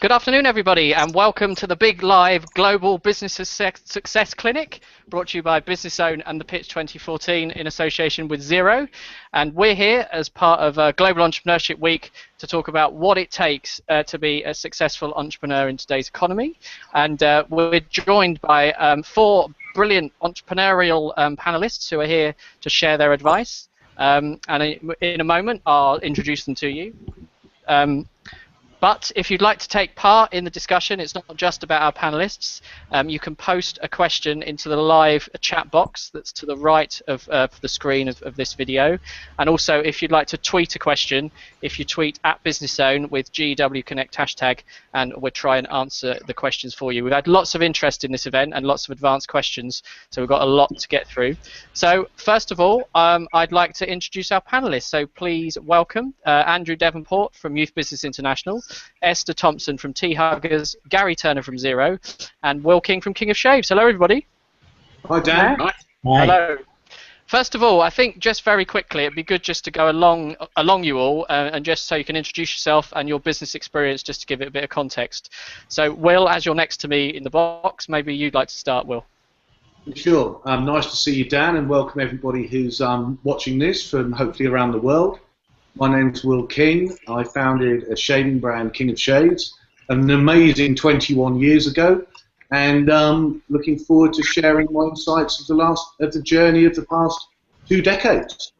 Good afternoon, everybody, and welcome to the big live Global Business Success Clinic, brought to you by Business Zone and the Pitch 2014 in association with Xero. And we're here as part of Global Entrepreneurship Week to talk about what it takes to be a successful entrepreneur in today's economy. And we're joined by four brilliant entrepreneurial panelists who are here to share their advice. And in a moment, I'll introduce them to you. But if you'd like to take part in the discussion, it's not just about our panelists. You can post a question into the live chat box that's to the right of the screen of this video. And also, if you'd like to tweet a question, if you tweet at Business Zone with GW Connect hashtag, and we'll try and answer the questions for you. We've had lots of interest in this event and lots of advanced questions, so we've got a lot to get through. So first of all, I'd like to introduce our panelists. So please welcome Andrew Devonport from Youth Business International, Esther Thompson from T-Huggers, Gary Turner from Xero, and Will King from King of Shaves. Hello, everybody. Hi, Dan. Hi. Hello. First of all, I think just very quickly, it'd be good just to go along you all, and just so you can introduce yourself and your business experience, just to give it a bit of context. So, Will, as you're next to me in the box, maybe you'd like to start, Will. Sure. Nice to see you, Dan, and welcome everybody who's watching this from hopefully around the world. My name's Will King. I founded a shaving brand, King of Shaves, an amazing 21 years ago, and looking forward to sharing my insights of the journey of the past 2 decades.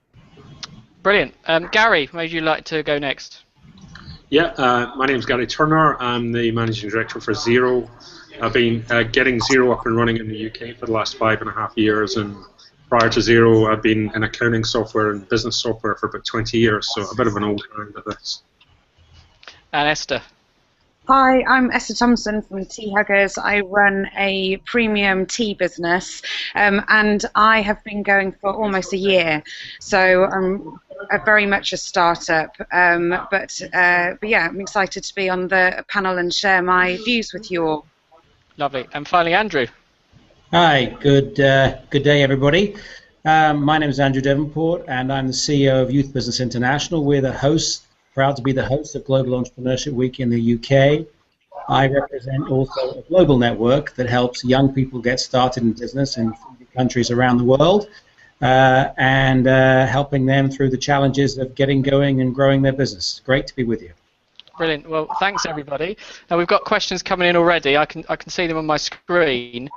Brilliant. Gary, maybe you'd like to go next. Yeah, my name's Gary Turner. I'm the managing director for Xero. I've been getting Xero up and running in the UK for the last 5.5 years, and prior to Xero, I've been in accounting software and business software for about 20 years, so a bit of an old hand at this. And Esther. Hi, I'm Esther Thompson from T-Huggers. I run a premium tea business, and I have been going for almost a year, so I'm very much a startup. But yeah, I'm excited to be on the panel and share my views with you all. Lovely. And finally, Andrew. Hi, good day, everybody. My name is Andrew Devonport, and I'm the CEO of Youth Business International. We're the host, proud to be the host of Global Entrepreneurship Week in the UK. I represent also a global network that helps young people get started in business in 40 countries around the world, and helping them through the challenges of getting going and growing their business. Great to be with you. Brilliant. Well, thanks, everybody. Now, we've got questions coming in already. I can see them on my screen.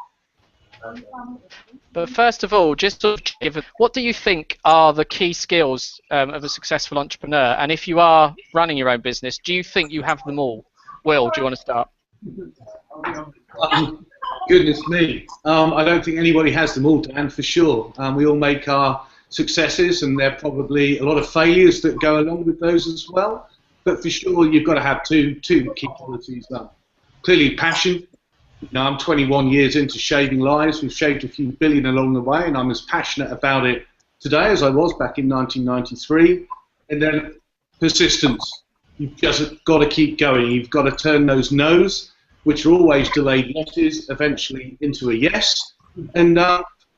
But first of all, just sort of give what do you think are the key skills of a successful entrepreneur? And if you are running your own business, do you think you have them all? Will, do you want to start? Goodness me. I don't think anybody has them all, Dan, for sure. We all make our successes, and there are probably a lot of failures that go along with those as well. But for sure, you've got to have two key qualities. Clearly, passion. Now, I'm 21 years into shaving lives. We've shaved a few billion along the way, and I'm as passionate about it today as I was back in 1993. And then persistence. You've just got to keep going. You've got to turn those no's, which are always delayed yeses, eventually into a yes. And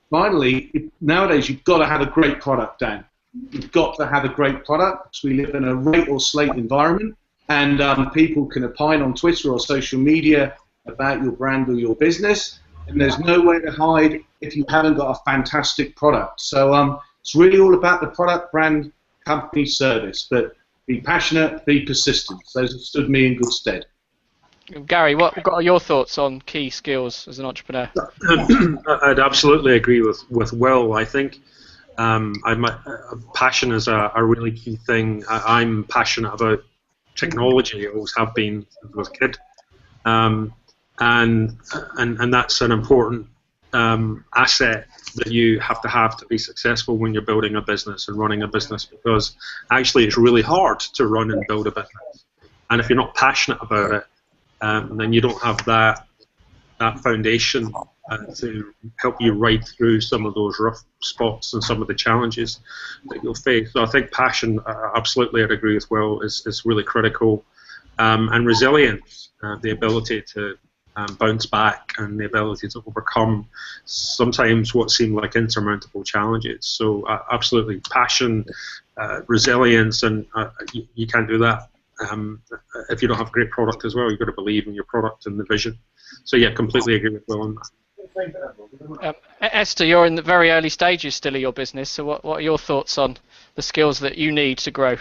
finally, nowadays, you've got to have a great product, Dan. You've got to have a great product, because we live in a rate or slate environment, and people can opine on Twitter or social media about your brand or your business, and there's no way to hide if you haven't got a fantastic product. So it's really all about the product, brand, company, service, but be passionate, be persistent. Those have stood me in good stead. Gary, what are your thoughts on key skills as an entrepreneur? I'd absolutely agree with Will. I think passion is a really key thing. I'm passionate about technology. I always have been since I was a kid. And that's an important asset that you have to be successful when you're building a business and running a business, because actually it's really hard to run and build a business. And if you're not passionate about it, then you don't have that foundation to help you ride through some of those rough spots and some of the challenges that you'll face. So I think passion, absolutely, I'd agree with Will, is really critical. And resilience, the ability to bounce back and the ability to overcome sometimes what seem like insurmountable challenges. So absolutely, passion, resilience, and you can't do that if you don't have a great product as well, you've got to believe in your product and the vision. So yeah, completely agree with Will on that. Esther, you're in the very early stages still of your business, so what are your thoughts on the skills that you need to grow?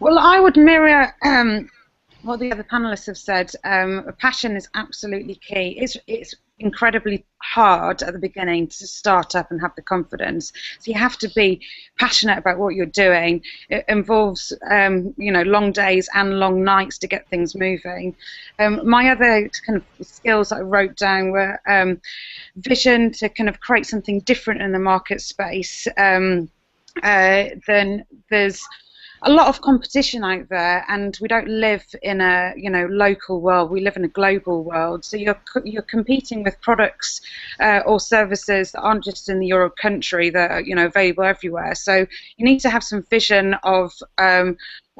Well, I would mirror what the other panelists have said. Passion is absolutely key. It's incredibly hard at the beginning to start up and have the confidence. So you have to be passionate about what you're doing. It involves, long days and long nights to get things moving. My other kind of skills that I wrote down were vision to kind of create something different in the market space. Then there's a lot of competition out there, and we don't live in a local world. We live in a global world. So you're competing with products or services that aren't just in your country, that are available everywhere. So you need to have some vision of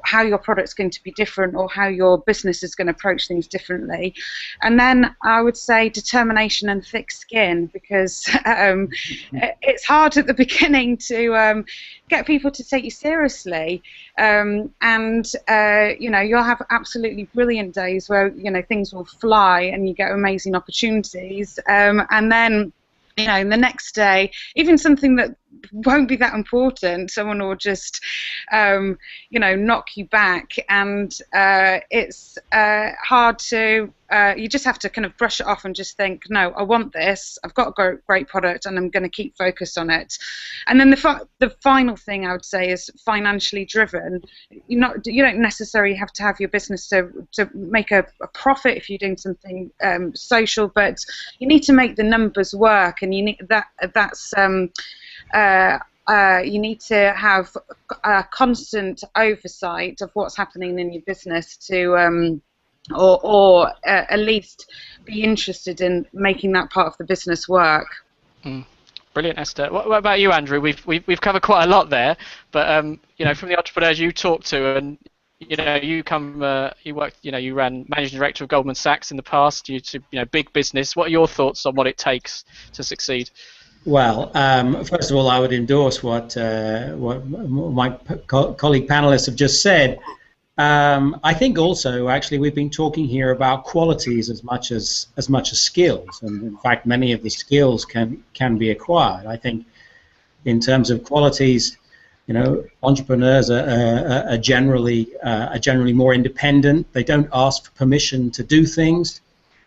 how your product's going to be different, or how your business is going to approach things differently. And then I would say determination and thick skin, because it's hard at the beginning to get people to take you seriously. You'll have absolutely brilliant days where things will fly and you get amazing opportunities, and then the next day, even something that won't be that important, someone will just knock you back, and it's hard to you just have to kind of brush it off and just think, no, I want this, I've got a great product, and I'm going to keep focused on it. And then the final thing I would say is financially driven. You don't necessarily have to have your business to make a profit if you're doing something social, but you need to make the numbers work, and you need you need to have a constant oversight of what's happening in your business to or at least be interested in making that part of the business work. Brilliant, Esther. What about you, Andrew? We've covered quite a lot there, but from the entrepreneurs you talk to, and you ran managing director of Goldman Sachs in the past. Big business. What are your thoughts on what it takes to succeed? Well, first of all, I would endorse what my colleague panelists have just said. I think also, actually, we've been talking here about qualities as much as skills, and in fact, many of the skills can be acquired. I think, in terms of qualities, entrepreneurs are generally more independent. They don't ask for permission to do things.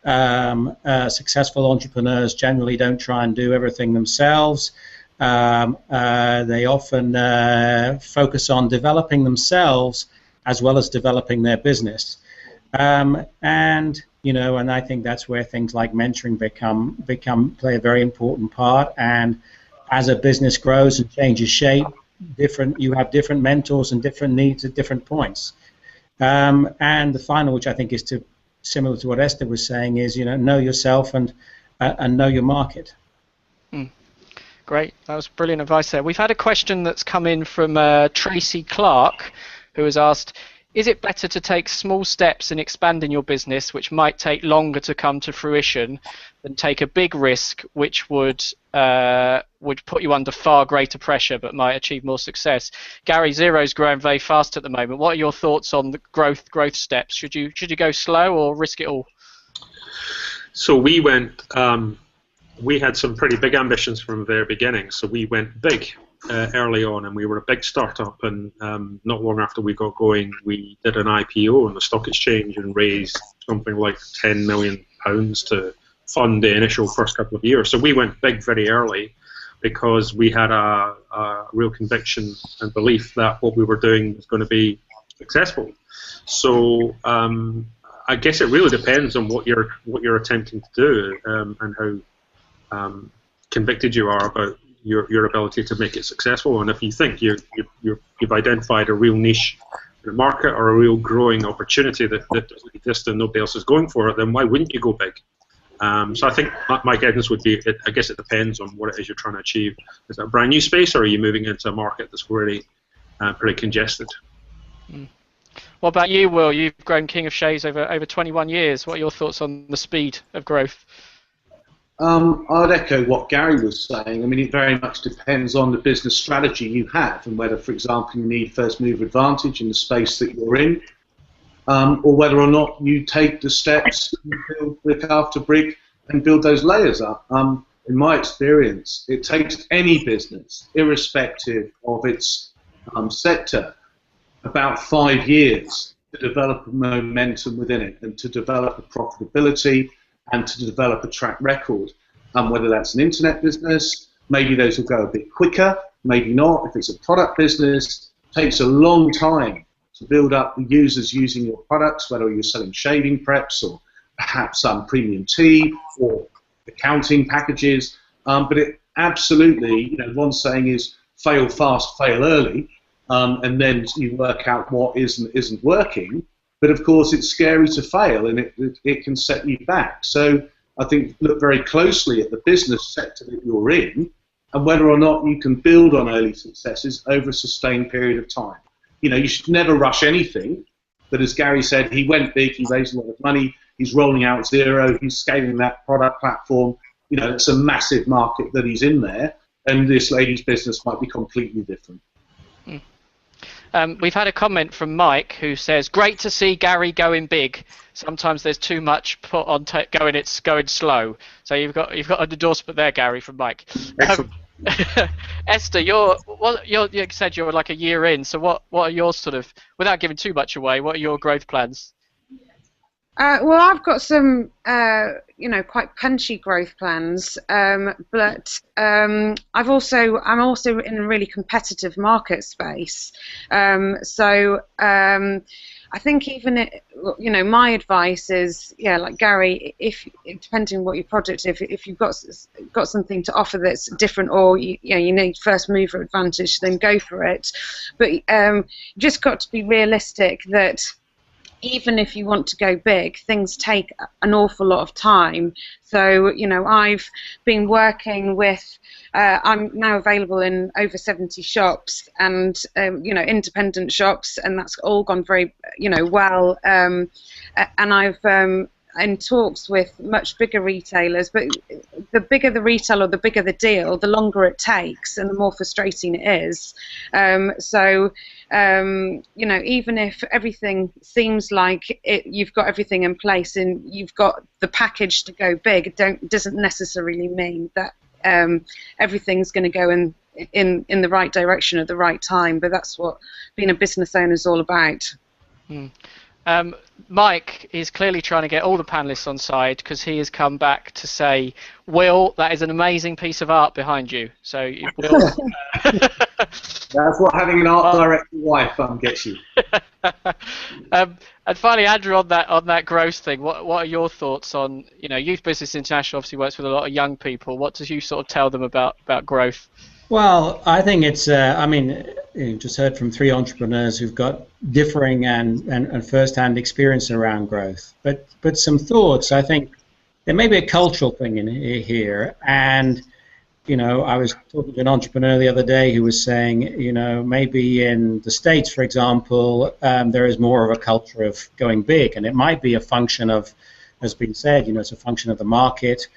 Successful entrepreneurs generally don't try and do everything themselves. They often focus on developing themselves as well as developing their business, and I think that's where things like mentoring play a very important part. And as a business grows and changes shape, you have different mentors and different needs at different points. And the final, which I think is similar to what Esther was saying, is know yourself and know your market. Great, that was brilliant advice there. We've had a question that's come in from Tracy Clark, who has asked, is it better to take small steps in expanding your business, which might take longer to come to fruition, than take a big risk, which would put you under far greater pressure but might achieve more success? Gary, Xero's growing very fast at the moment. What are your thoughts on the growth steps? Should you go slow or risk it all? So we went. We had some pretty big ambitions from the very beginning. So we went big early on, and we were a big startup. And not long after we got going, we did an IPO on the stock exchange and raised something like £10 million to fund the initial first couple of years. So we went big very early because we had a real conviction and belief that what we were doing was going to be successful. So I guess it really depends on what you're attempting to do and how convicted you are about your ability to make it successful. And if you think you've identified a real niche in the market or a real growing opportunity that doesn't exist and nobody else is going for it, then why wouldn't you go big? So I think my guidance would be, I guess it depends on what it is you're trying to achieve. Is that a brand new space, or are you moving into a market that's already pretty congested? What about you, Will? You've grown King of Shays over 21 years. What are your thoughts on the speed of growth? I'd echo what Gary was saying. I mean, it very much depends on the business strategy you have and whether, for example, you need first mover advantage in the space that you're in, or whether or not you take the steps to build brick after brick and build those layers up. In my experience, it takes any business, irrespective of its sector, about 5 years to develop a momentum within it and to develop a profitability and to develop a track record. Whether that's an internet business, maybe those will go a bit quicker, maybe not. If it's a product business, it takes a long time to build up the users using your products, whether you're selling shaving preps or perhaps some premium tea or accounting packages. But it absolutely, one saying is fail fast, fail early, and then you work out what isn't working. But of course, it's scary to fail, and it can set you back. So I think look very closely at the business sector that you're in, and whether or not you can build on early successes over a sustained period of time. You should never rush anything. But as Gary said, he went big, he raised a lot of money, he's rolling out Xero, he's scaling that product platform. It's a massive market that he's in there, and this lady's business might be completely different. We've had a comment from Mike who says, "Great to see Gary going big. Sometimes there's too much put on it's going slow." So you've got an endorsement there, Gary, from Mike. Esther, you said you're like a year in. So what are your sort of, without giving too much away, what are your growth plans? Well, I've got some, quite punchy growth plans, but I'm also in a really competitive market space. So I think even my advice is, like Gary, if depending on what your project, if you've got something to offer that's different, or you need first mover advantage, then go for it. But you just got to be realistic that even if you want to go big, things take an awful lot of time. So, I've been working with, I'm now available in over 70 shops and, independent shops, and that's all gone very, well. And I've in talks with much bigger retailers, but the bigger the retail or the bigger the deal, the longer it takes and the more frustrating it is. Even if everything seems like you've got everything in place and you've got the package to go big, doesn't necessarily mean that everything's going to go in the right direction at the right time. But that's what being a business owner is all about. Mike is clearly trying to get all the panelists on side because he has come back to say, Will, that is an amazing piece of art behind you. So, Will, that's what having an art director wife gets you. And finally, Andrew, on that growth thing, what are your thoughts on, Youth Business International obviously works with a lot of young people. What does you sort of tell them about growth? Well, I think it's, you just heard from 3 entrepreneurs who've got differing and first-hand experience around growth. But some thoughts, I think there may be a cultural thing in here. And, I was talking to an entrepreneur the other day who was saying, maybe in the States, for example, there is more of a culture of going big. And it might be a function of, as been said, it's a function of the market.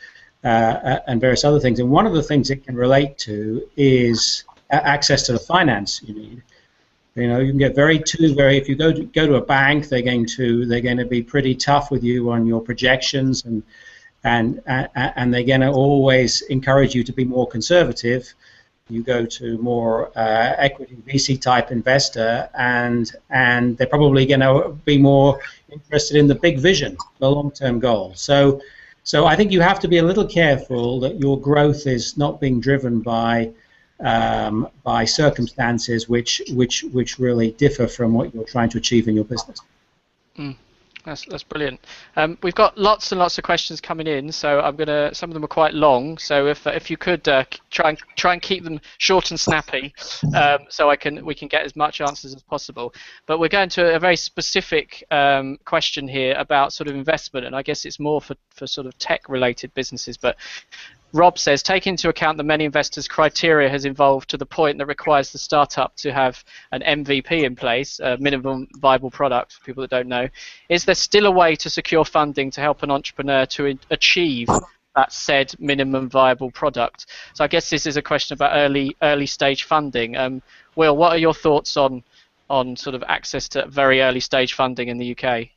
And various other things. And one of the things it can relate to is access to the finance you need. You can get if you go to a bank, they're going to be pretty tough with you on your projections, and they're going to always encourage you to be more conservative. You go to more equity VC type investor, and they're probably going to be more interested in the big vision, the long-term goal. So I think you have to be a little careful that your growth is not being driven by circumstances which really differ from what you're trying to achieve in your business. That's brilliant. We've got lots and lots of questions coming in, so some of them are quite long. So if you could try and keep them short and snappy, so we can get as much answers as possible. But we're going to a very specific question here about sort of investment, and I guess it's more for sort of tech-related businesses. But Rob says, take into account that many investors' criteria has evolved to the point that requires the startup to have an MVP in place, a minimum viable product, for people that don't know. Is there still a way to secure funding to help an entrepreneur to achieve that said minimum viable product. So I guess this is a question about early stage funding. Will, what are your thoughts on sort of access to very early stage funding in the UK?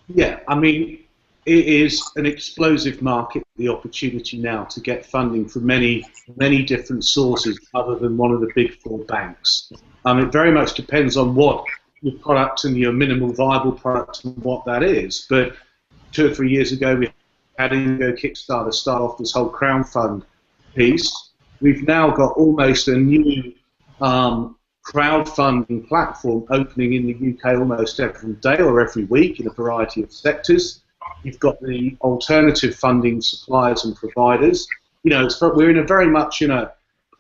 Yeah, I mean, it is an explosive market, the opportunity now to get funding from many different sources other than one of the big four banks. It very much depends on what your product and your minimal viable product and what that is. But 2 or 3 years ago, we had Indigo Kickstarter start off this whole crowdfund piece. We've now got almost a new crowdfunding platform opening in the UK almost every day or every week in a variety of sectors. You've got the alternative funding suppliers and providers. You know, we're in a very much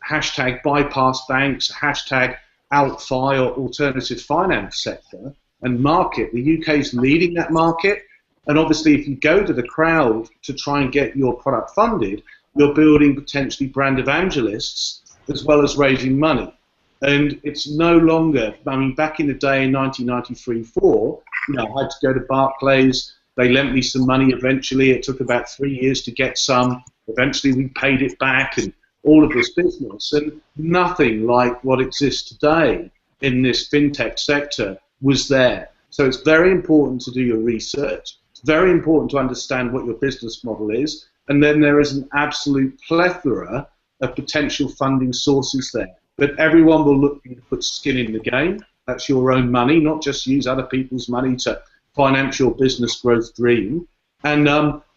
hashtag bypass banks, hashtag alt-fi or alternative finance sector and market. The UK is leading that market, and obviously if you go to the crowd to try and get your product funded, you're building potentially brand evangelists as well as raising money. And it's no longer, I mean, back in the day in 1993-4, I had to go to Barclays. They lent me some money eventually. It took about 3 years to get some. Eventually we paid it back and all of this business. And nothing like what exists today in this fintech sector was there. So it's very important to do your research. It's very important to understand what your business model is. And then there is an absolute plethora of potential funding sources there. But everyone will look to put skin in the game. That's your own money, not just use other people's money to finance your business growth dream. And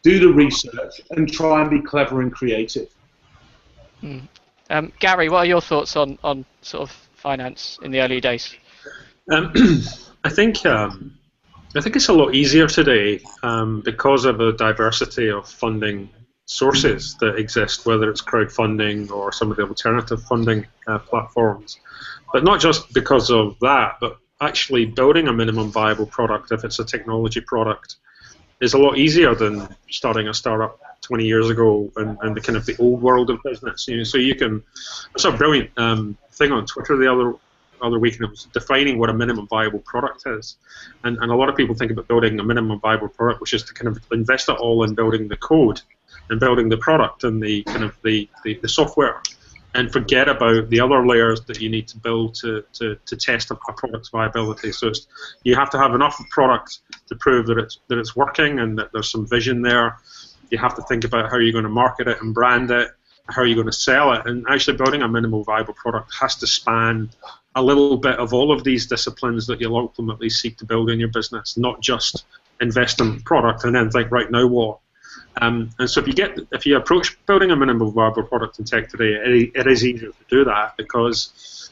do the research and try and be clever and creative. Gary, what are your thoughts on sort of finance in the early days? I think it's a lot easier today because of the diversity of funding sources that exist, whether it's crowdfunding or some of the alternative funding platforms. But not just because of that, but actually building a minimum viable product, if it's a technology product, is a lot easier than starting a startup 20 years ago and the kind of the old world of business. So you can. I saw a brilliant thing on Twitter the other week, and it was defining what a minimum viable product is. And a lot of people think about building a minimum viable product, which is to kind of invest it all in building the code and building the product and the kind of the software, and forget about the other layers that you need to build to test a product's viability. So you have to have enough product to prove that it's working and that there's some vision there. You have to think about how you're going to market it and brand it, how you're going to sell it, and actually building a minimal viable product has to span a little bit of all of these disciplines that you'll ultimately seek to build in your business, not just invest in product and then think, right, now what? And so if you approach building a minimal viable product in tech today, it is easier to do that because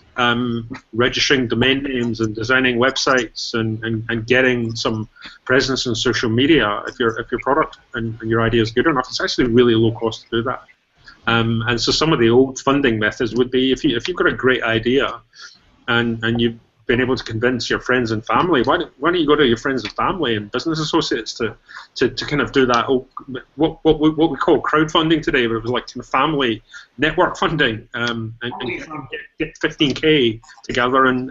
registering domain names and designing websites and getting some presence in social media, if your product and your idea is good enough, it's actually really low cost to do that. And so some of the old funding methods would be if you've got a great idea and you've been able to convince your friends and family, why don't you go to your friends and family and business associates to kind of do that what we call crowdfunding today, but it was like kind of family network funding, and get 15K together and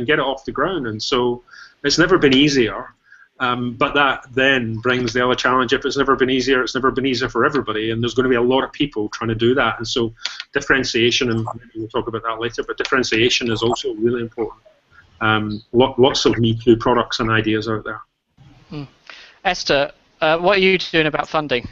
get it off the ground. And so it's never been easier, but that then brings the other challenge. If it's never been easier, it's never been easier for everybody, and there's going to be a lot of people trying to do that. And so differentiation, and maybe we'll talk about that later, but differentiation is also really important. Lots of Me Too products and ideas out there. Esther, what are you doing about funding?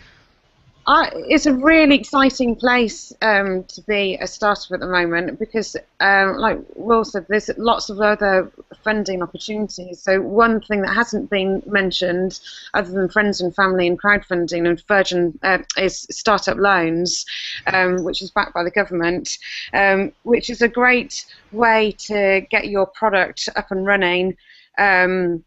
It's a really exciting place to be a startup at the moment because, like Will said, there's lots of other funding opportunities. So one thing that hasn't been mentioned, other than friends and family and crowdfunding and Virgin, is startup loans, which is backed by the government, which is a great way to get your product up and running, and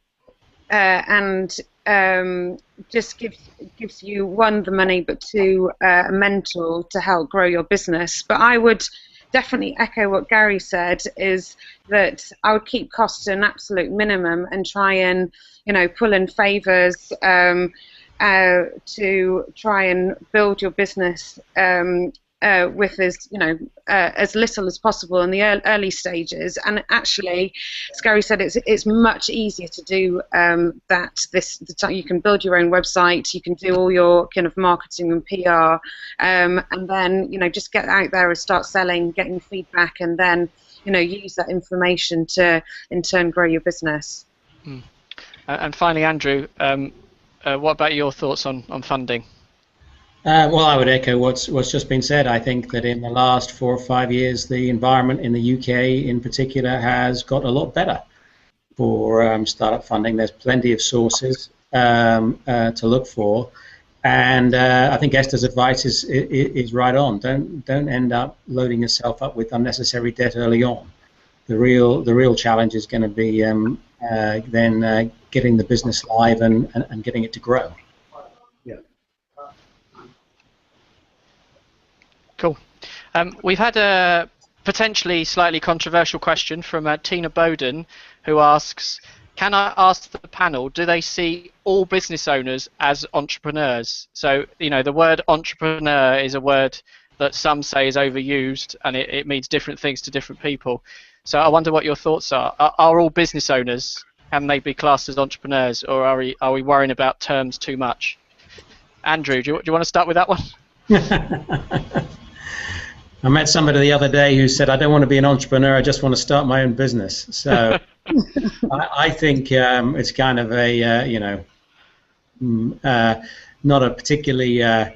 just gives you, one, the money, but two, a mentor to help grow your business. But I would definitely echo what Gary said, is that I would keep costs to an absolute minimum and try and, pull in favours to try and build your business with as little as possible in the early stages. And actually, as Gary said, it's much easier to do that. You can build your own website, you can do all your kind of marketing and PR, and then just get out there and start selling, getting feedback, and then use that information to in turn grow your business. And finally, Andrew, what about your thoughts on funding? Well, I would echo what's just been said. I think that in the last 4 or 5 years, the environment in the UK in particular has got a lot better for startup funding. There's plenty of sources to look for, and I think Esther's advice is right on. Don't end up loading yourself up with unnecessary debt early on. The real challenge is going to be then getting the business live and getting it to grow. Cool. We've had a potentially slightly controversial question from Tina Bowden, who asks, can I ask the panel, do they see all business owners as entrepreneurs? So, the word entrepreneur is a word that some say is overused, and it means different things to different people. So I wonder what your thoughts are. Are all business owners, can they be classed as entrepreneurs, or are we worrying about terms too much? Andrew, do you want to start with that one? I met somebody the other day who said, I don't want to be an entrepreneur, I just want to start my own business. So I think it's kind of a, not a particularly, you're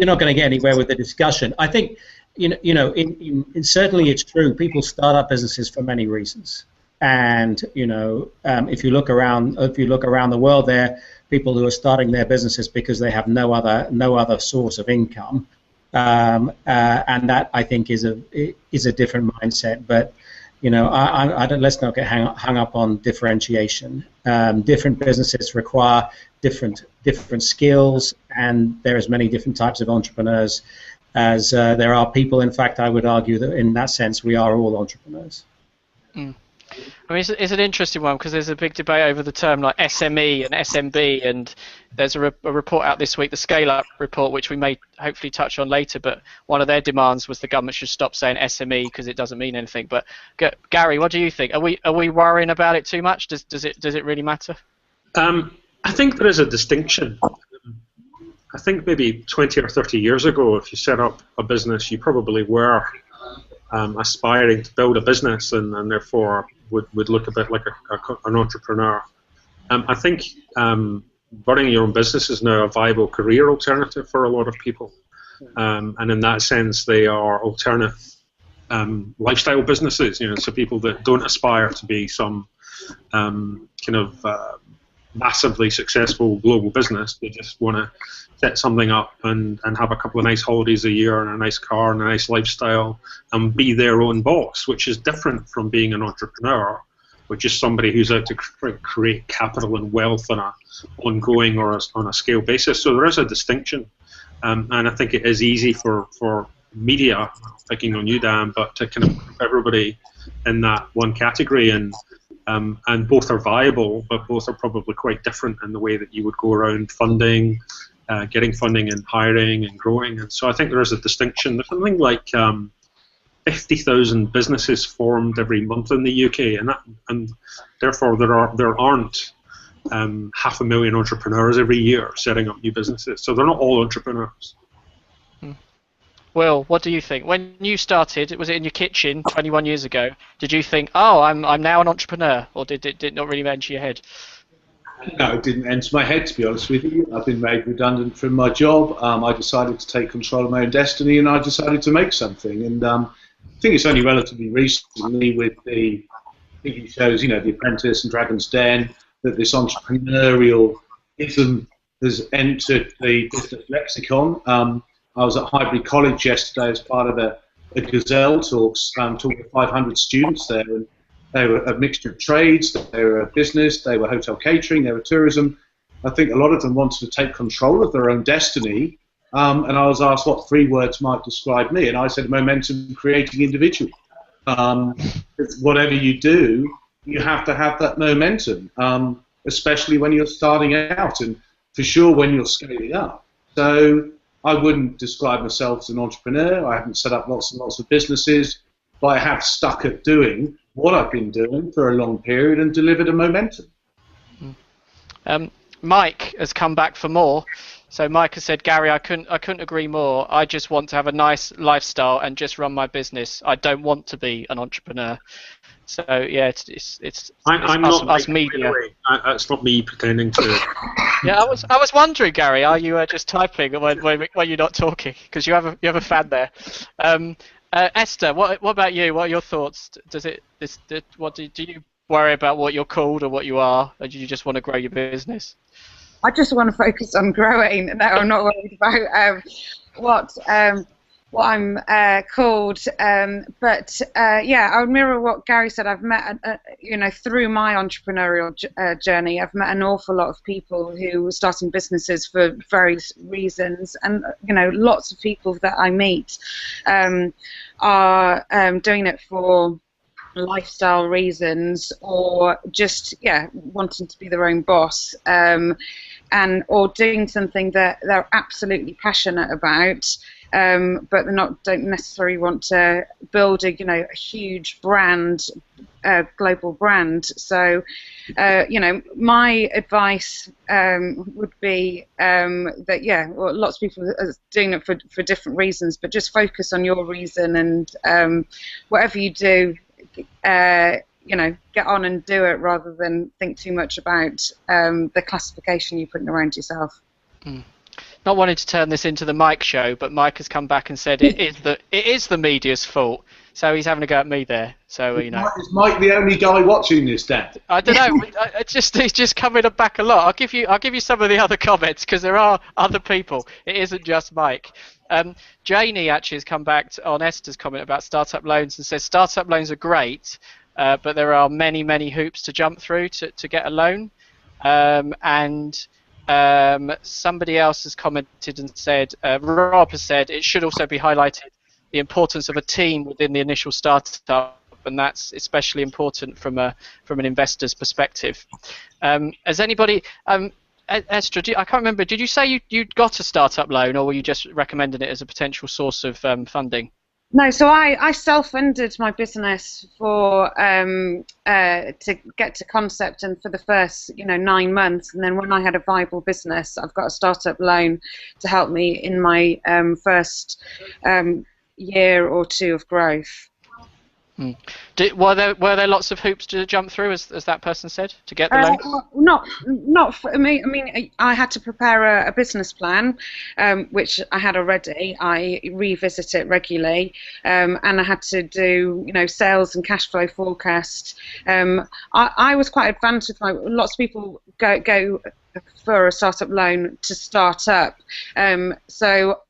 not going to get anywhere with the discussion. I think, certainly it's true, people start up businesses for many reasons. And, if you look around the world, there are people who are starting their businesses because they have no other source of income, and that I think is a different mindset. But I don't, let's not get hung up on differentiation. Different businesses require different skills, and there are as many different types of entrepreneurs as there are people. In fact, I would argue that in that sense we are all entrepreneurs. I mean, it's an interesting one because there's a big debate over the term like SME and SMB, and there's a report out this week, the Scale Up report, which we may hopefully touch on later, but one of their demands was the government should stop saying SME because it doesn't mean anything. But Gary, what do you think? Are we worrying about it too much? Does it really matter? I think there is a distinction. I think maybe 20 or 30 years ago, if you set up a business, you probably were aspiring to build a business and therefore would look a bit like an entrepreneur. I think running your own business is now a viable career alternative for a lot of people, and in that sense they are alternate lifestyle businesses. So people that don't aspire to be some kind of massively successful global business, they just want to set something up and have a couple of nice holidays a year and a nice car and a nice lifestyle and be their own boss, which is different from being an entrepreneur, which is somebody who's out to create capital and wealth on an ongoing or on a scale basis. So there is a distinction, and I think it is easy for media, picking on you, Dan, but to kind of put everybody in that one category, and both are viable, but both are probably quite different in the way that you would go around funding, getting funding and hiring and growing. And so I think there is a distinction. There's something like 50,000 businesses formed every month in the UK, and therefore there aren't 500,000 entrepreneurs every year setting up new businesses. So they're not all entrepreneurs. Will, what do you think? When you started, was it in your kitchen 21 years ago? Did you think, oh, I'm now an entrepreneur, or did it not really enter your head? No, it didn't enter my head, to be honest with you. I've been made redundant from my job. I decided to take control of my own destiny, and I decided to make something. And I think it's only relatively recently with the TV shows, The Apprentice and Dragon's Den, that this entrepreneurialism has entered the business lexicon. I was at Highbury College yesterday as part of a Gazelle Talks, talking to 500 students there, and they were a mixture of trades, they were business, they were hotel catering, they were tourism. I think a lot of them wanted to take control of their own destiny, and I was asked what 3 words might describe me, and I said momentum creating individual. Whatever you do, you have to have that momentum, especially when you're starting out, and for sure when you're scaling up. So I wouldn't describe myself as an entrepreneur. I haven't set up lots and lots of businesses, but I have stuck at doing what I've been doing for a long period and delivered a momentum. Mike has come back for more. So Mike has said, Gary, I couldn't agree more. I just want to have a nice lifestyle and just run my business. I don't want to be an entrepreneur. So yeah, it's I'm us, not us media. It's not me pretending to. Yeah, I was wondering, Gary, are you just typing when you're not talking? Because you have a fan there. Esther, what about you? What are your thoughts? Do you worry about what you're called or what you are, or do you just want to grow your business? I just want to focus on growing. No, I'm not worried about what I'm called. But yeah, I would mirror what Gary said. I've met, through my entrepreneurial journey, I've met an awful lot of people who are starting businesses for various reasons, and lots of people that I meet are doing it for lifestyle reasons, or just wanting to be their own boss, or doing something that they're absolutely passionate about, but don't necessarily want to build a huge brand, global brand. So my advice would be that lots of people are doing it for different reasons, but just focus on your reason, and whatever you do, get on and do it, rather than think too much about the classification you're putting around yourself. Not wanting to turn this into the Mike show, but Mike has come back and said it is the media's fault. So he's having a go at me there. So Is Mike the only guy watching this, Dan? I don't know. He's just coming back a lot. I'll give you some of the other comments, because there are other people. It isn't just Mike. Janie actually has come back on Esther's comment about startup loans and says startup loans are great, but there are many, many hoops to jump through to get a loan. Somebody else has commented and said, Rob has said, it should also be highlighted the importance of a team within the initial startup, and that's especially important from an investor's perspective. Has anybody, Esther, I can't remember, did you say you got a startup loan, or were you just recommending it as a potential source of funding? No, so I self-funded my business for to get to concept, and for the first 9 months, and then when I had a viable business, I've got a startup loan to help me in my first year or two of growth. Were there lots of hoops to jump through, as that person said, to get the loan? Not for me. I mean, I had to prepare a business plan, which I had already. I revisit it regularly, and I had to do sales and cash flow forecast. I was quite advanced with lots of people go for a startup loan to start up. So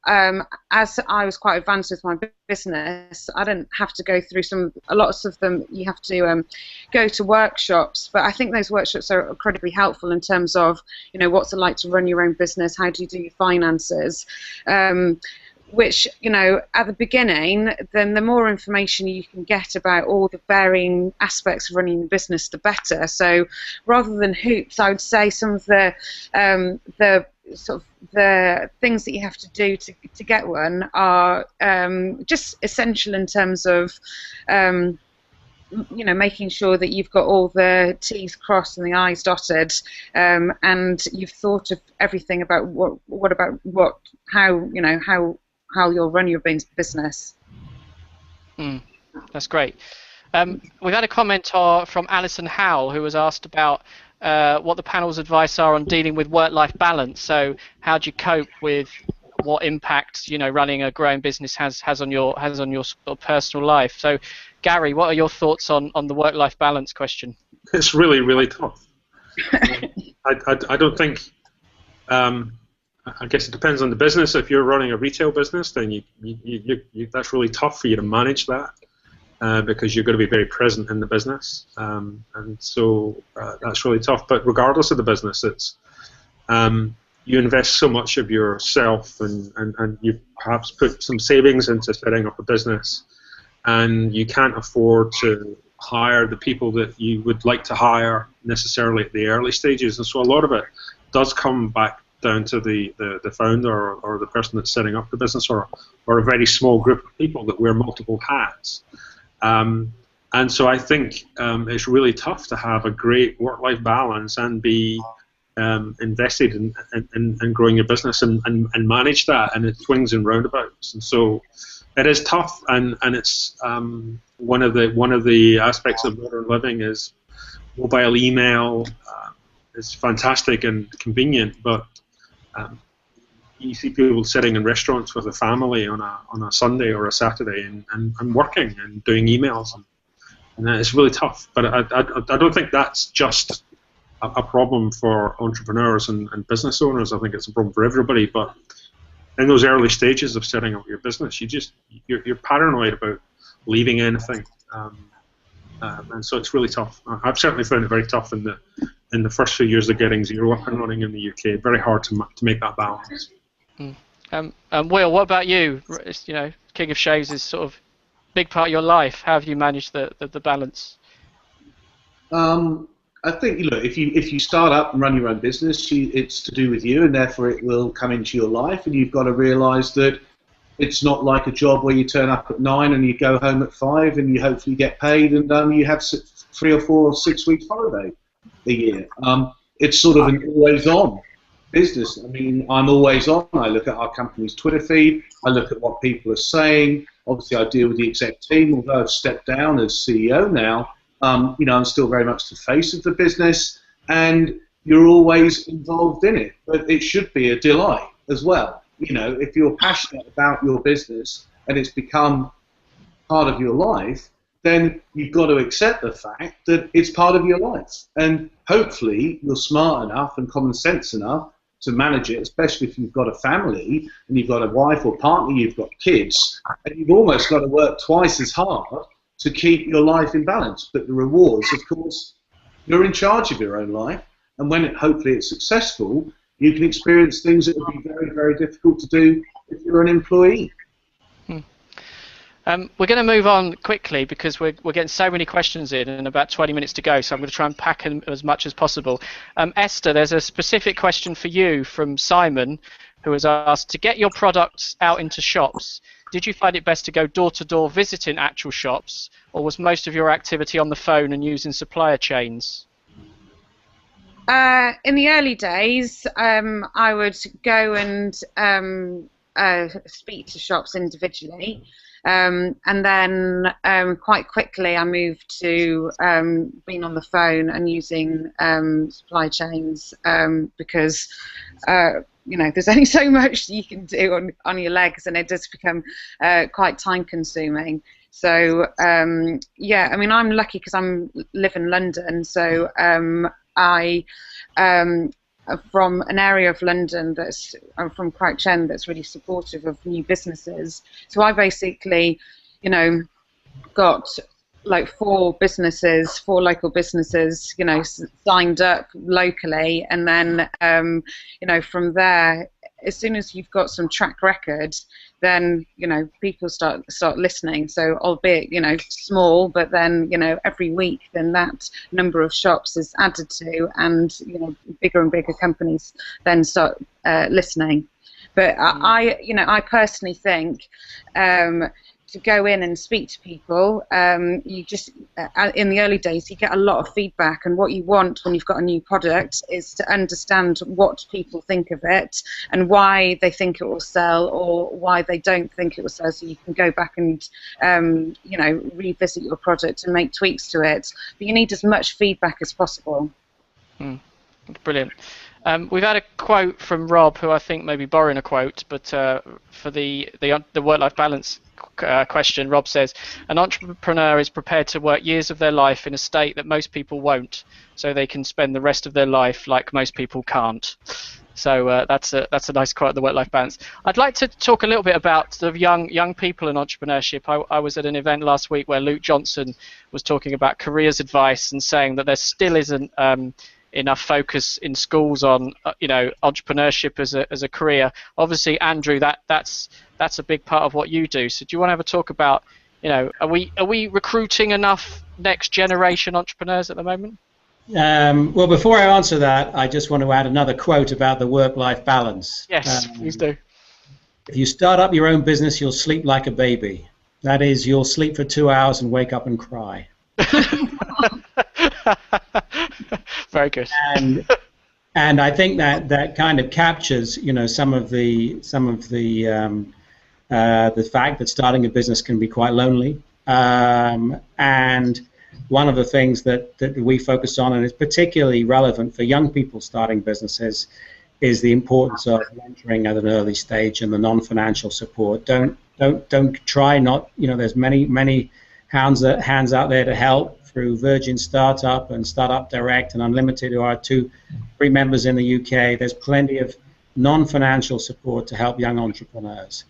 as I was quite advanced with my business, I didn't have to go through a lot of them. You have to go to workshops, but I think those workshops are incredibly helpful in terms of what's it like to run your own business, how do you do your finances, which at the beginning, then the more information you can get about all the varying aspects of running the business, the better. So rather than hoops, I would say some of the sort of the things that you have to do to get one are just essential in terms of making sure that you've got all the T's crossed and the I's dotted, and you've thought of everything about how you'll run your business. That's great. We've had a comment from Alison Howell, who was asked about what the panel's advice are on dealing with work-life balance. So how do you cope with what impact running a growing business has on your sort of personal life? So Gary, what are your thoughts on the work-life balance question? It's really, really tough. I don't think. I guess it depends on the business. If you're running a retail business, then you that's really tough for you to manage that, because you're going to be very present in the business, and so that's really tough. But regardless of the business, it's you invest so much of yourself, and you perhaps put some savings into setting up a business, and you can't afford to hire the people that you would like to hire necessarily at the early stages, and so a lot of it does come back down to the founder or the person that's setting up the business, or a very small group of people that wear multiple hats. And so I think it's really tough to have a great work-life balance and be invested in growing your business and manage that, and it swings and roundabouts. And so it is tough, and it's one of the aspects of modern living is mobile email. Is fantastic and convenient, but you see people sitting in restaurants with a family on a Sunday or a Saturday and working and doing emails, and it's really tough. But I don't think that's just a problem for entrepreneurs and business owners. I think it's a problem for everybody. But in those early stages of setting up your business, you're paranoid about leaving anything, and so it's really tough. I've certainly found it very tough in the first few years of getting Xero up and running in the UK. Very hard to make that balance. Will, what about you? You know, King of Shaves is sort of a big part of your life. How have you managed the balance? I think, look, if you start up and run your own business, it's to do with you, and therefore it will come into your life, and you've got to realise that it's not like a job where you turn up at 9 and you go home at 5 and you hopefully get paid and you have 3 or 4 or 6 weeks holiday a year. It's sort of an always-on business. I mean, I'm always on. I look at our company's Twitter feed. I look at what people are saying. Obviously, I deal with the exec team, although I've stepped down as CEO now. You know, I'm still very much the face of the business, and you're always involved in it. But it should be a delight as well. You know, if you're passionate about your business and it's become part of your life, then you've got to accept the fact that it's part of your life. And hopefully you're smart enough and common sense enough to manage it, especially if you've got a family and you've got a wife or partner, you've got kids, and you've almost got to work twice as hard to keep your life in balance. But the rewards, of course, you're in charge of your own life, and when hopefully it's successful, you can experience things that would be very, very difficult to do if you're an employee. We're going to move on quickly because we're getting so many questions in and about 20 minutes to go, so I'm going to try and pack in as much as possible. Esther, there's a specific question for you from Simon, who has asked, to get your products out into shops, did you find it best to go door-to-door visiting actual shops, or was most of your activity on the phone and using supplier chains? In the early days, I would go and speak to shops individually. And then quite quickly I moved to being on the phone and using supply chains because you know, there's only so much you can do on your legs, and it does become quite time consuming. So yeah, I mean, I'm lucky because I live in London, so I from an area of London I'm from Crouch End, that's really supportive of new businesses. So I basically, you know, got like 4 local businesses, you know, signed up locally, and then, you know, from there, as soon as you've got some track record, then, you know, people start listening. So albeit, you know, small, but then, you know, every week, then that number of shops is added to, and, you know, bigger and bigger companies then start listening. But I personally think to go in and speak to people, you just, in the early days, you get a lot of feedback, and what you want when you've got a new product is to understand what people think of it and why they think it will sell or why they don't think it will sell, so you can go back and, you know, revisit your product and make tweaks to it. But you need as much feedback as possible. Brilliant. We've had a quote from Rob, who I think may be borrowing a quote, but for the work-life balance question, Rob says, an entrepreneur is prepared to work years of their life in a state that most people won't, so they can spend the rest of their life like most people can't. So that's a nice quote, the work-life balance. I'd like to talk a little bit about the young people in entrepreneurship. I was at an event last week where Luke Johnson was talking about careers advice and saying that there still isn't enough focus in schools on you know, entrepreneurship as a career. Obviously, Andrew, that's a big part of what you do. So do you want to have a talk about, you know, are we recruiting enough next generation entrepreneurs at the moment? Well, before I answer that, I just want to add another quote about the work-life balance. Yes, please do. If you start up your own business, you'll sleep like a baby. That is, you'll sleep for 2 hours and wake up and cry. Very good. And I think that kind of captures, some of the fact that starting a business can be quite lonely. And one of the things that we focus on, and is particularly relevant for young people starting businesses, is the importance of mentoring at an early stage and the non-financial support. Don't try not. There's many hands out there to help through Virgin Startup and Startup Direct and Unlimited, who are two free members in the UK. There's plenty of non-financial support to help young entrepreneurs.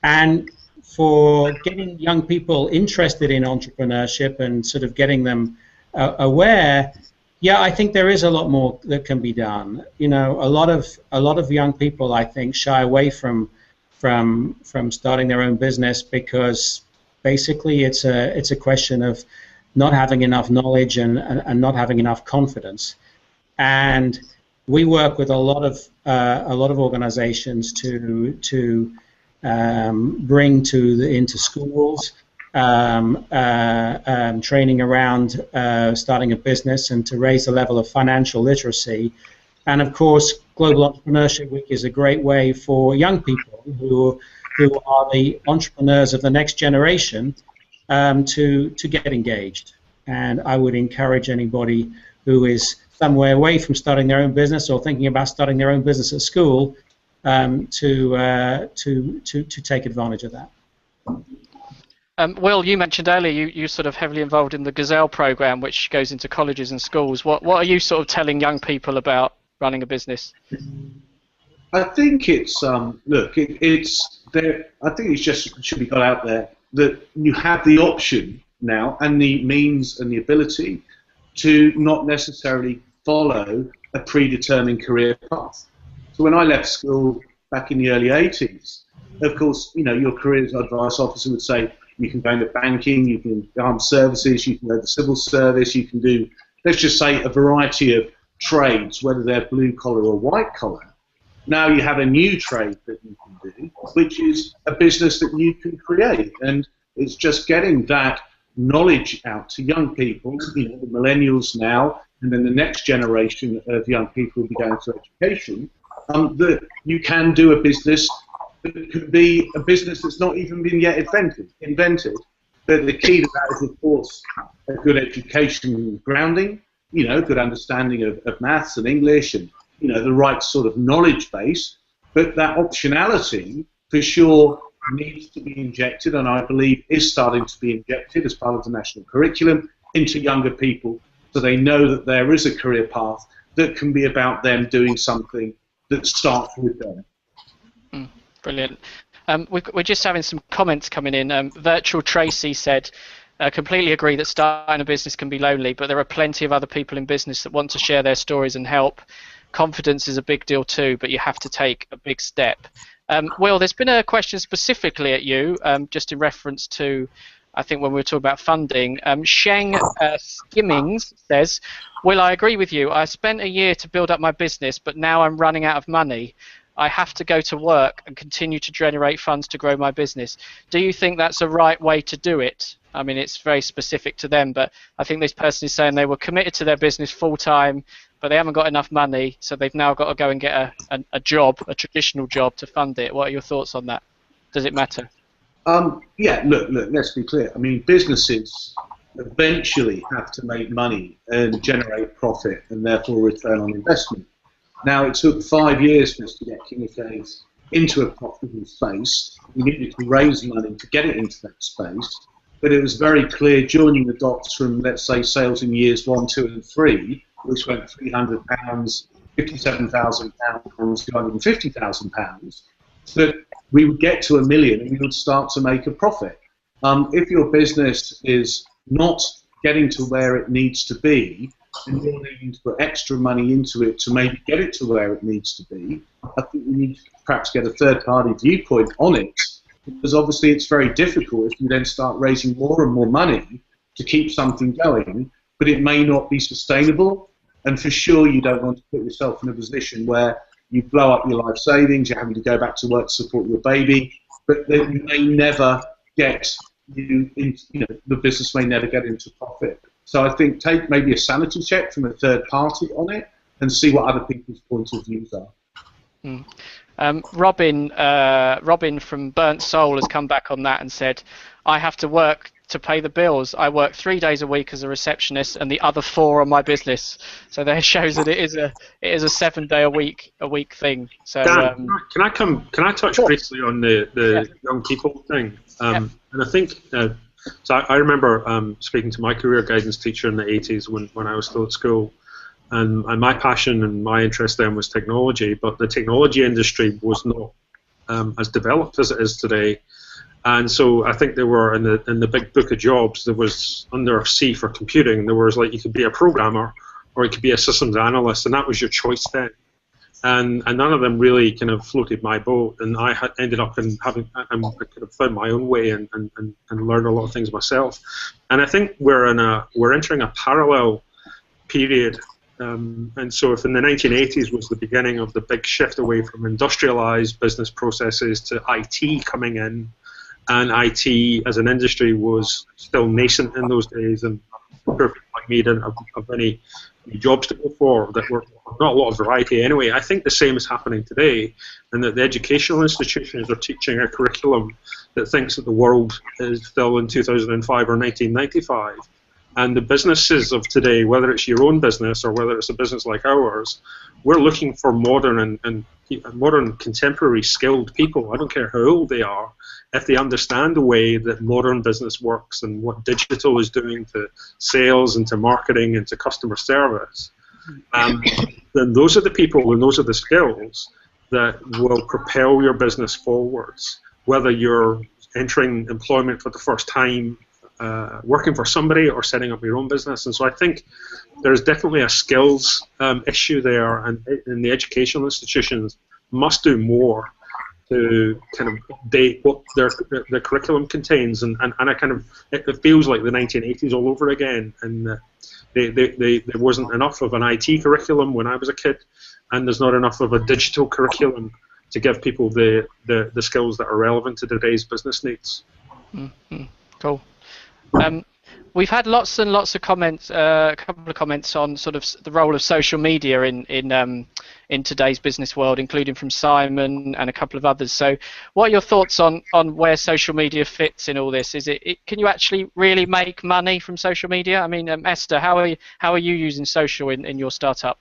And for getting young people interested in entrepreneurship and sort of getting them aware, yeah, I think there is a lot more that can be done. A lot of young people, I think, shy away from starting their own business because basically it's a question of not having enough knowledge and not having enough confidence. And we work with a lot of organizations to bring into schools training around starting a business and to raise the level of financial literacy. And of course, Global Entrepreneurship Week is a great way for young people who are the entrepreneurs of the next generation to get engaged. And I would encourage anybody who is somewhere away from starting their own business or thinking about starting their own business at school to take advantage of that. Will, you mentioned earlier you're sort of heavily involved in the Gazelle program, which goes into colleges and schools. What are you sort of telling young people about running a business? I think it's it's there. I think it's just should be got out there that you have the option now and the means and the ability to not necessarily follow a predetermined career path. So when I left school back in the early 80s, of course, your careers advice officer would say you can go into banking, you can go armed services, you can go to the civil service, you can do, let's just say, a variety of trades, whether they're blue collar or white collar. Now you have a new trade that you can do, which is a business that you can create, and it's just getting that knowledge out to young people, the millennials now, and then the next generation of young people will be going to education, that you can do a business that could be a business that's not even been yet invented. But the key to that is, of course, a good education grounding, good understanding of maths and English and, the right sort of knowledge base. But that optionality, for sure, needs to be injected, and I believe is starting to be injected as part of the national curriculum into younger people, so they know that there is a career path that can be about them doing something that starts with them. Brilliant. We're just having some comments coming in. Virtual Tracy said, completely agree that starting a business can be lonely, but there are plenty of other people in business that want to share their stories and help. Confidence is a big deal too, but you have to take a big step. Will, there's been a question specifically at you, just in reference to, I think, when we were talking about funding. Sheng Skimmings says, Will, I agree with you. I spent a year to build up my business, but now I'm running out of money. I have to go to work and continue to generate funds to grow my business. Do you think that's a right way to do it? I mean, it's very specific to them, but I think this person is saying they were committed to their business full-time, but they haven't got enough money, so they've now got to go and get a job, a traditional job, to fund it. What are your thoughts on that? Does it matter? Yeah, look, let's be clear. I mean, businesses eventually have to make money and generate profit and therefore return on investment. Now, it took 5 years for us to get King of Days into a profitable space. We needed to raise money to get it into that space, but it was very clear joining the dots from, let's say, sales in years 1, 2, and 3, which went £300, £57,000, £250,000, that we would get to £1 million and we would start to make a profit. If your business is not getting to where it needs to be, and you're needing to put extra money into it to maybe get it to where it needs to be, I think we need to perhaps get a third-party viewpoint on it, because obviously it's very difficult if you then start raising more and more money to keep something going but it may not be sustainable. And for sure, you don't want to put yourself in a position where you blow up your life savings, you're having to go back to work to support your baby, but that you may never get the business may never get into profit. So I think take maybe a sanity check from a third party on it and see what other people's points of views are. Robin from Burnt Soul has come back on that and said, I have to work to pay the bills. I work 3 days a week as a receptionist and the other 4 on my business. So that shows that it is a 7 day a week thing. So Dan, can I touch briefly on the young people thing? And I think so I remember speaking to my career guidance teacher in the 80s when I was still at school. And my passion and my interest then was technology, but the technology industry was not as developed as it is today. And so I think there were in the big book of jobs, there was under C for computing, there was like you could be a programmer or you could be a systems analyst, and that was your choice then. And none of them really kind of floated my boat, and I had ended up I could have found my own way and learned a lot of things myself. And I think we're entering a parallel period. And so if in the 1980s was the beginning of the big shift away from industrialized business processes to IT coming in, and IT as an industry was still nascent in those days, and people like me didn't have any jobs to go for, that were not a lot of variety anyway. I think the same is happening today, and that the educational institutions are teaching a curriculum that thinks that the world is still in 2005 or 1995. And the businesses of today, whether it's your own business or whether it's a business like ours, we're looking for modern and modern, contemporary, skilled people. I don't care how old they are, if they understand the way that modern business works and what digital is doing to sales and to marketing and to customer service, then those are the people and those are the skills that will propel your business forwards, whether you're entering employment for the first time, working for somebody, or setting up your own business. And so I think there's definitely a skills issue there, and the educational institutions must do more to kind of update what their curriculum contains. And I kind of, it feels like the 1980s all over again, and there wasn't enough of an IT curriculum when I was a kid, and there's not enough of a digital curriculum to give people the skills that are relevant to today's business needs. Mm-hmm. Cool. We've had lots and lots of comments, a couple of comments on sort of the role of social media in today's business world, including from Simon and a couple of others. So, what are your thoughts on where social media fits in all this? Can you actually really make money from social media? I mean, Esther, how are you using social in your startup?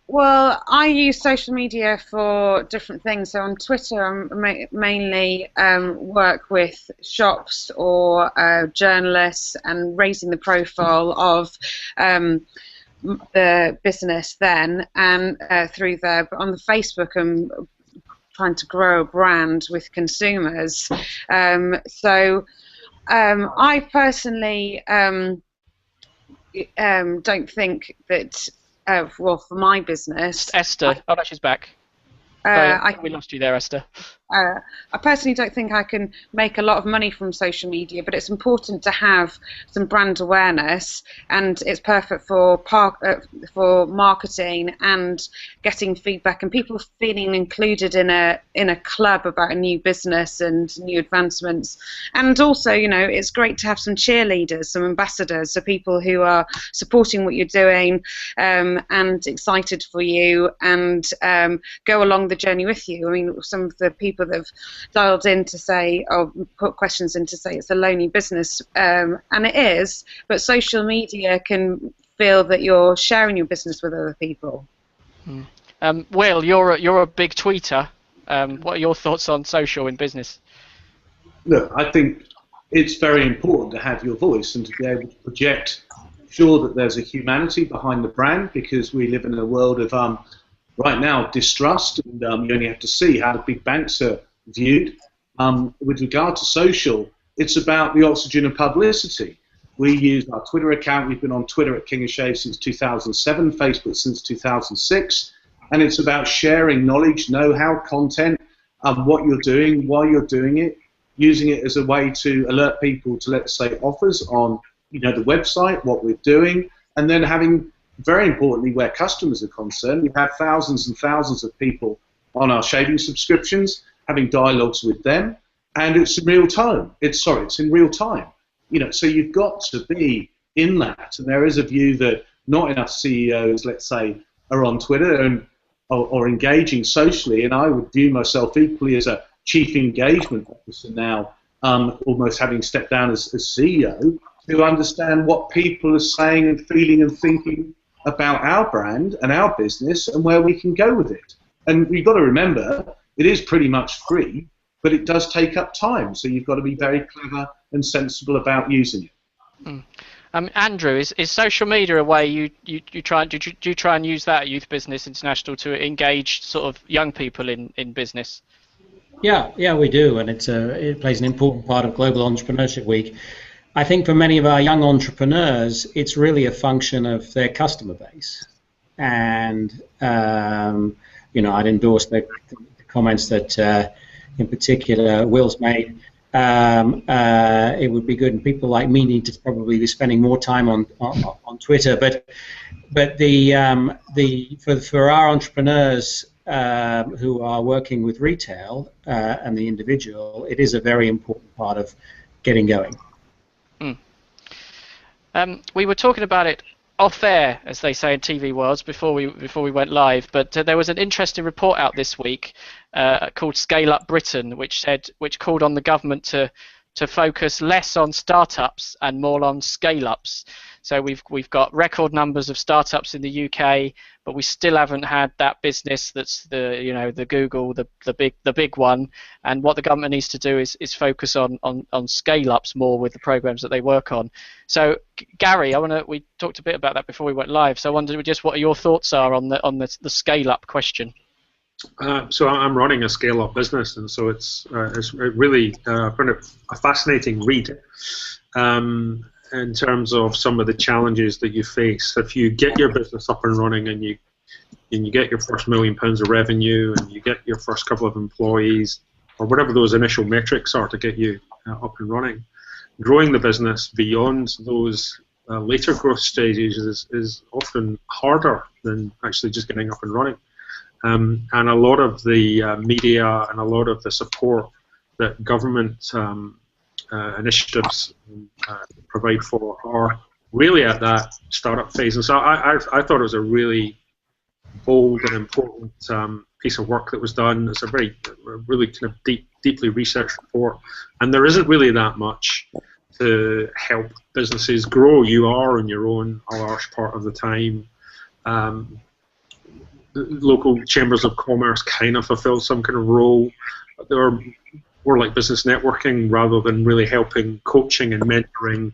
Well, I use social media for different things. So on Twitter, I mainly work with shops or journalists and raising the profile of the business then, and through there. But on the Facebook, I'm trying to grow a brand with consumers. So I personally don't think that. Well, for my business, Esther. Oh, no, she's back. We lost you there, Esther. I personally don't think I can make a lot of money from social media, but it's important to have some brand awareness, and it's perfect for marketing and getting feedback and people feeling included in a club about a new business and new advancements. And also, you know, it's great to have some cheerleaders, some ambassadors, so people who are supporting what you're doing and excited for you and go along the journey with you. I mean, some of the people that have dialed in to say, or put questions in to say it's a lonely business, and it is, but social media can feel that you're sharing your business with other people. Will, you're a big tweeter. What are your thoughts on social in business? Look, I think it's very important to have your voice and to be able to project, sure that there's a humanity behind the brand, because we live in a world of right now distrust, and you only have to see how the big banks are viewed. With regard to social, it's about the oxygen of publicity. We use our Twitter account. We've been on Twitter at King of Shave since 2007, Facebook since 2006, and it's about sharing knowledge, know-how, content, what you're doing, why you're doing it, using it as a way to alert people to, let's say, offers on the website, what we're doing, and then having, very importantly, where customers are concerned, we have thousands and thousands of people on our shaving subscriptions, having dialogues with them, and it's in real time. It's in real time. So you've got to be in that. And there is a view that not enough CEOs, let's say, are on Twitter or engaging socially, and I would view myself equally as a chief engagement officer now, almost having stepped down as CEO, to understand what people are saying and feeling and thinking about our brand and our business and where we can go with it. And you've got to remember, it is pretty much free, but it does take up time, so you've got to be very clever and sensible about using it. Andrew, is social media a way you try and use that at Youth Business International to engage sort of young people in business? Yeah, we do, and it plays an important part of Global Entrepreneurship Week. I think for many of our young entrepreneurs, it's really a function of their customer base, and I'd endorse the comments that, in particular, Will's made. It would be good, and people like me need to probably be spending more time on Twitter. But for our entrepreneurs who are working with retail and the individual, it is a very important part of getting going. We were talking about it off air, as they say in TV worlds, before we went live. But there was an interesting report out this week called Scale Up Britain, which called on the government to focus less on startups and more on scale-ups. So we've got record numbers of startups in the UK, but we still haven't had that business that's the Google, the big one. And what the government needs to do is focus on scale-ups more with the programs that they work on. So Gary, we talked a bit about that before we went live. So I wondered just what your thoughts are on the scale-up question. So I'm running a scale-up business, and so it's really a fascinating read in terms of some of the challenges that you face. If you get your business up and running and you get your first £1 million of revenue and you get your first couple of employees, or whatever those initial metrics are to get you up and running, growing the business beyond those later growth stages is often harder than actually just getting up and running. And a lot of the media and a lot of the support that government initiatives provide for are really at that startup phase. And so I thought it was a really bold and important piece of work that was done. It's a really kind of deeply researched report, and there isn't really that much to help businesses grow. You are on your own a large part of the time. Local chambers of commerce kind of fulfill some kind of role. They're more like business networking rather than really helping coaching and mentoring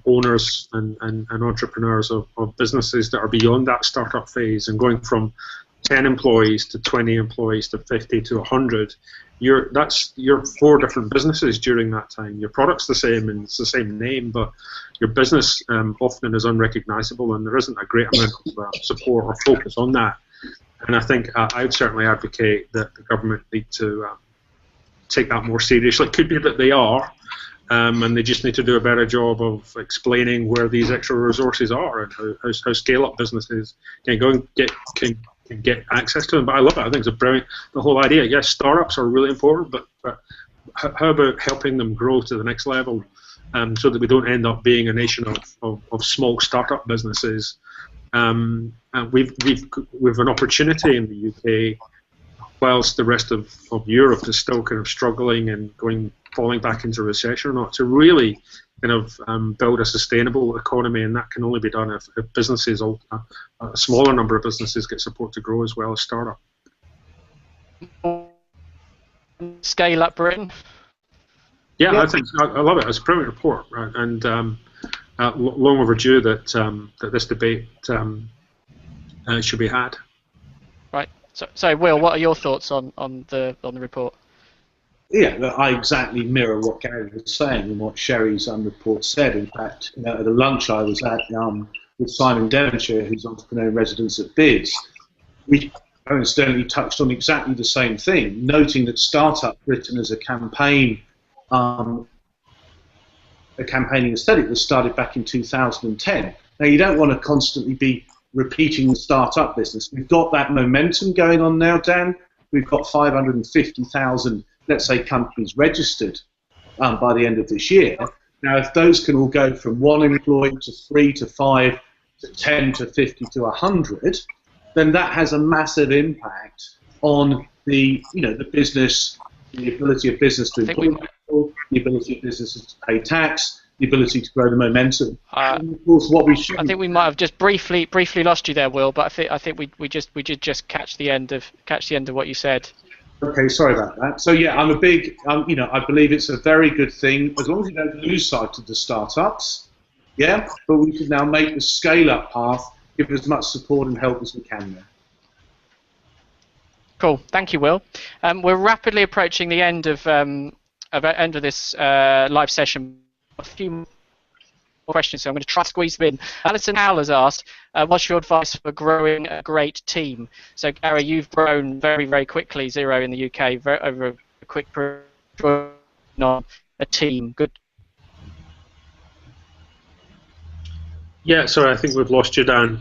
owners and entrepreneurs of businesses that are beyond that startup phase and going from 10 employees to 20 employees to 50 to 100. You're 4 different businesses during that time. Your product's the same and it's the same name, but your business often is unrecognizable, and there isn't a great amount of support or focus on that. And I think I would certainly advocate that the government need to take that more seriously. It could be that they are, and they just need to do a better job of explaining where these extra resources are and how scale-up businesses can go and get access to them. But I love it. I think it's a brilliant, the whole idea. Yes, startups are really important, but how about helping them grow to the next level, so that we don't end up being a nation of small startup businesses. And we've an opportunity in the UK, whilst the rest of Europe is still kind of struggling and falling back into recession or not, to really kind of build a sustainable economy, and that can only be done if businesses, a smaller number of businesses, get support to grow as well as startup. Scale Up Britain. Yeah, yep. I love it. It's a brilliant report, right? And long overdue that this debate should be had. Right. So Will, what are your thoughts on the report? Yeah, I exactly mirror what Gary was saying and what Sherry's report said. In fact, at the lunch I was at with Simon Devonshire, who's entrepreneur in residence at Biz, we coincidentally touched on exactly the same thing, noting that Startup Britain as a campaign a campaigning aesthetic that started back in 2010. Now, you don't want to constantly be repeating the startup business. We've got that momentum going on now, Dan. We've got 550,000, let's say, companies registered by the end of this year. Now, if those can all go from 1 employee to 3 to 5 to 10 to 50 to 100, then that has a massive impact on the business, the ability of business to employ people, the ability of businesses to pay tax, the ability to grow the momentum. And of course, what we should. I think we might have just briefly lost you there, Will. But I think we did just catch the end of what you said. Okay, sorry about that. So yeah, I'm a big, I believe it's a very good thing as long as you don't lose sight of the startups. Yeah, but we should now make the scale-up path, give as much support and help as we can there. Cool. Thank you, Will. We're rapidly approaching the end of this live session. A few more questions, so I'm going to try to squeeze them in. Alison Howell has asked, what's your advice for growing a great team? So, Gary, you've grown very, very quickly, Xero in the UK, over a quick period on a team. Good. Yeah, sorry, I think we've lost you, Dan.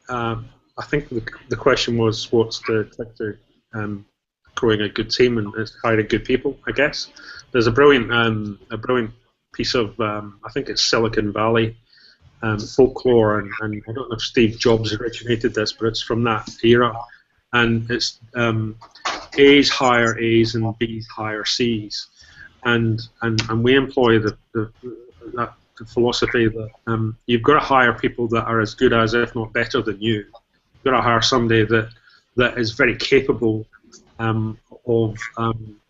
I think the question was, what's the trick to growing a good team and hiring good people, I guess. There's a brilliant piece of, I think it's Silicon Valley folklore, and I don't know if Steve Jobs originated this, but it's from that era. And it's A's hire A's and B's hire C's. And we employ that philosophy that you've got to hire people that are as good as, if not better than you. You've got to hire somebody that is very capable of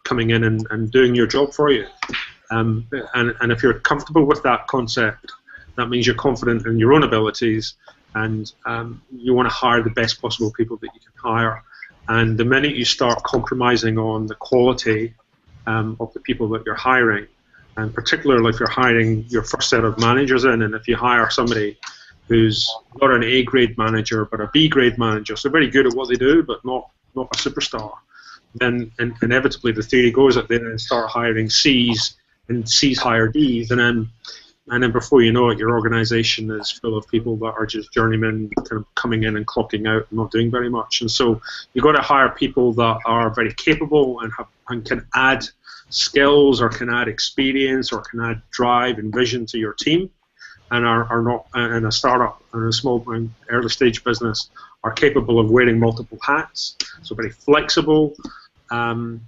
coming in and doing your job for you. And if you're comfortable with that concept, that means you're confident in your own abilities, and you want to hire the best possible people that you can hire. And the minute you start compromising on the quality of the people that you're hiring, and particularly if you're hiring your first set of managers in, and if you hire somebody who's not an A-grade manager but a B-grade manager, so very good at what they do but not a superstar, then inevitably the theory goes that they then start hiring C's, and C's hire D's, and then before you know it, your organization is full of people that are just journeymen, kind of coming in and clocking out and not doing very much. And so you've got to hire people that are very capable and can add skills, or can add experience, or can add drive and vision to your team, and are not in a startup or a small early stage business are capable of wearing multiple hats, so very flexible, and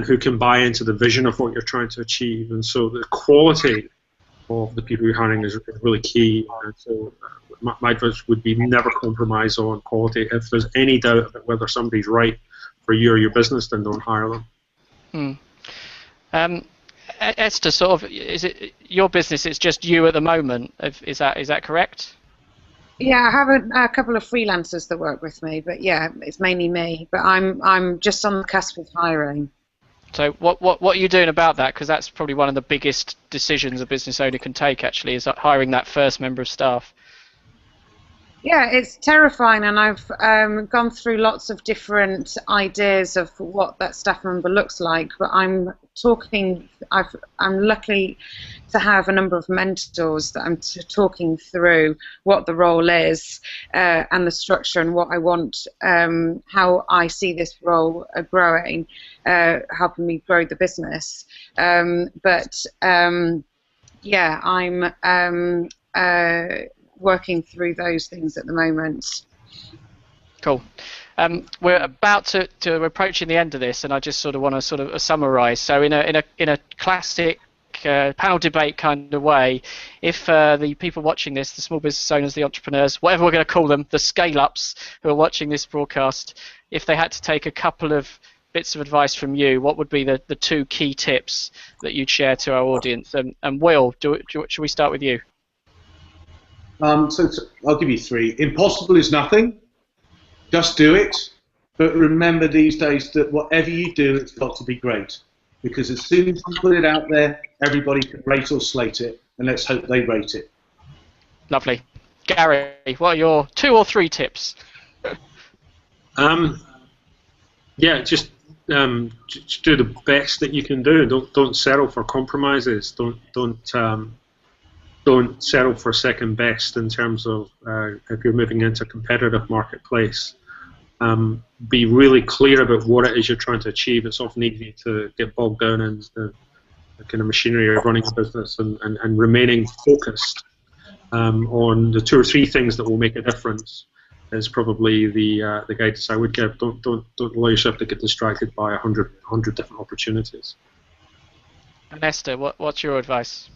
who can buy into the vision of what you're trying to achieve. And so the quality of the people you're hiring is really key. And so my advice would be never compromise on quality. If there's any doubt about whether somebody's right for you or your business, then don't hire them. Esther, sort of, is it your business? It's just you at the moment. Is that correct? Yeah, I have a couple of freelancers that work with me, but yeah, it's mainly me. But I'm just on the cusp of hiring. So what are you doing about that? Because that's probably one of the biggest decisions a business owner can take, actually, is hiring that first member of staff. Yeah, it's terrifying, and I've gone through lots of different ideas of what that staff member looks like. But I'm lucky to have a number of mentors that I'm talking through what the role is and the structure and what I want, how I see this role growing, helping me grow the business. Yeah, I'm working through those things at the moment. Cool. We're about to approaching the end of this, and I just sort of want to summarise. So in a classic panel debate kind of way, if the people watching this, the small business owners, the entrepreneurs, whatever we're going to call them, the scale-ups who are watching this broadcast, if they had to take a couple of bits of advice from you, what would be the two key tips that you'd share to our audience? And Will, should we start with you? So I'll give you three. Impossible is nothing. Just do it. But remember these days that whatever you do, it's got to be great. Because as soon as you put it out there, everybody can rate or slate it. And let's hope they rate it. Lovely. Gary, what are your 2 or 3 tips? Yeah, just just do the best that you can do. Don't settle for compromises. Don't settle for second best in terms of if you're moving into a competitive marketplace. Be really clear about what it is you're trying to achieve. It's often easy to get bogged down in the kind of machinery of running a business and remaining focused on the 2 or 3 things that will make a difference is probably the guidance I would give. Don't allow yourself to get distracted by 100 different opportunities. And Esther, what's your advice?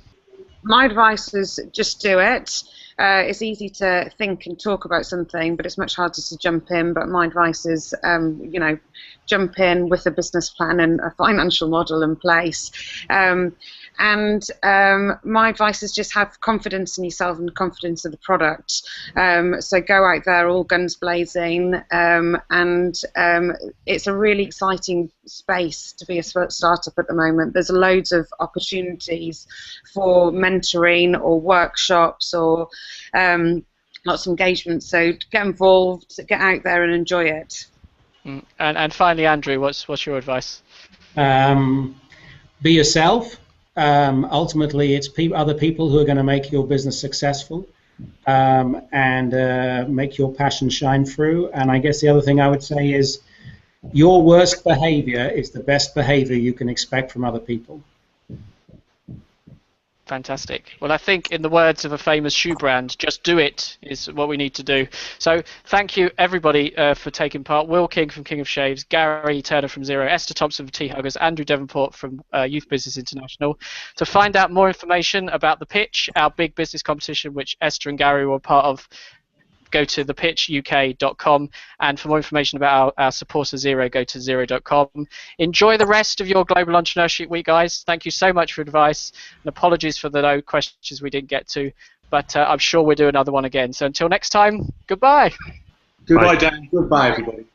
My advice is just do it. It's easy to think and talk about something, but it's much harder to jump in. But my advice is, jump in with a business plan and a financial model in place. My advice is just have confidence in yourself and confidence in the product. So go out there all guns blazing, and it's a really exciting space to be a startup at the moment. There's loads of opportunities for mentoring or workshops or lots of engagement. So get involved, get out there and enjoy it. And finally, Andrew, what's your advice? Be yourself. Ultimately, it's other people who are going to make your business successful and make your passion shine through. And I guess the other thing I would say is your worst behavior is the best behavior you can expect from other people. Fantastic. Well, I think in the words of a famous shoe brand, just do it is what we need to do. So thank you, everybody, for taking part. Will King from King of Shaves, Gary Turner from Xero, Esther Thompson from Tea Huggers, Andrew Devonport from Youth Business International. To find out more information about The Pitch, our big business competition, which Esther and Gary were part of, go to thepitchuk.com, and for more information about our support of Xero, go to xero.com. Enjoy the rest of your Global Entrepreneurship Week, guys. Thank you so much for advice, and apologies for the no questions we didn't get to, but I'm sure we'll do another one again. So until next time, goodbye. Goodbye, Dan. Goodbye, everybody.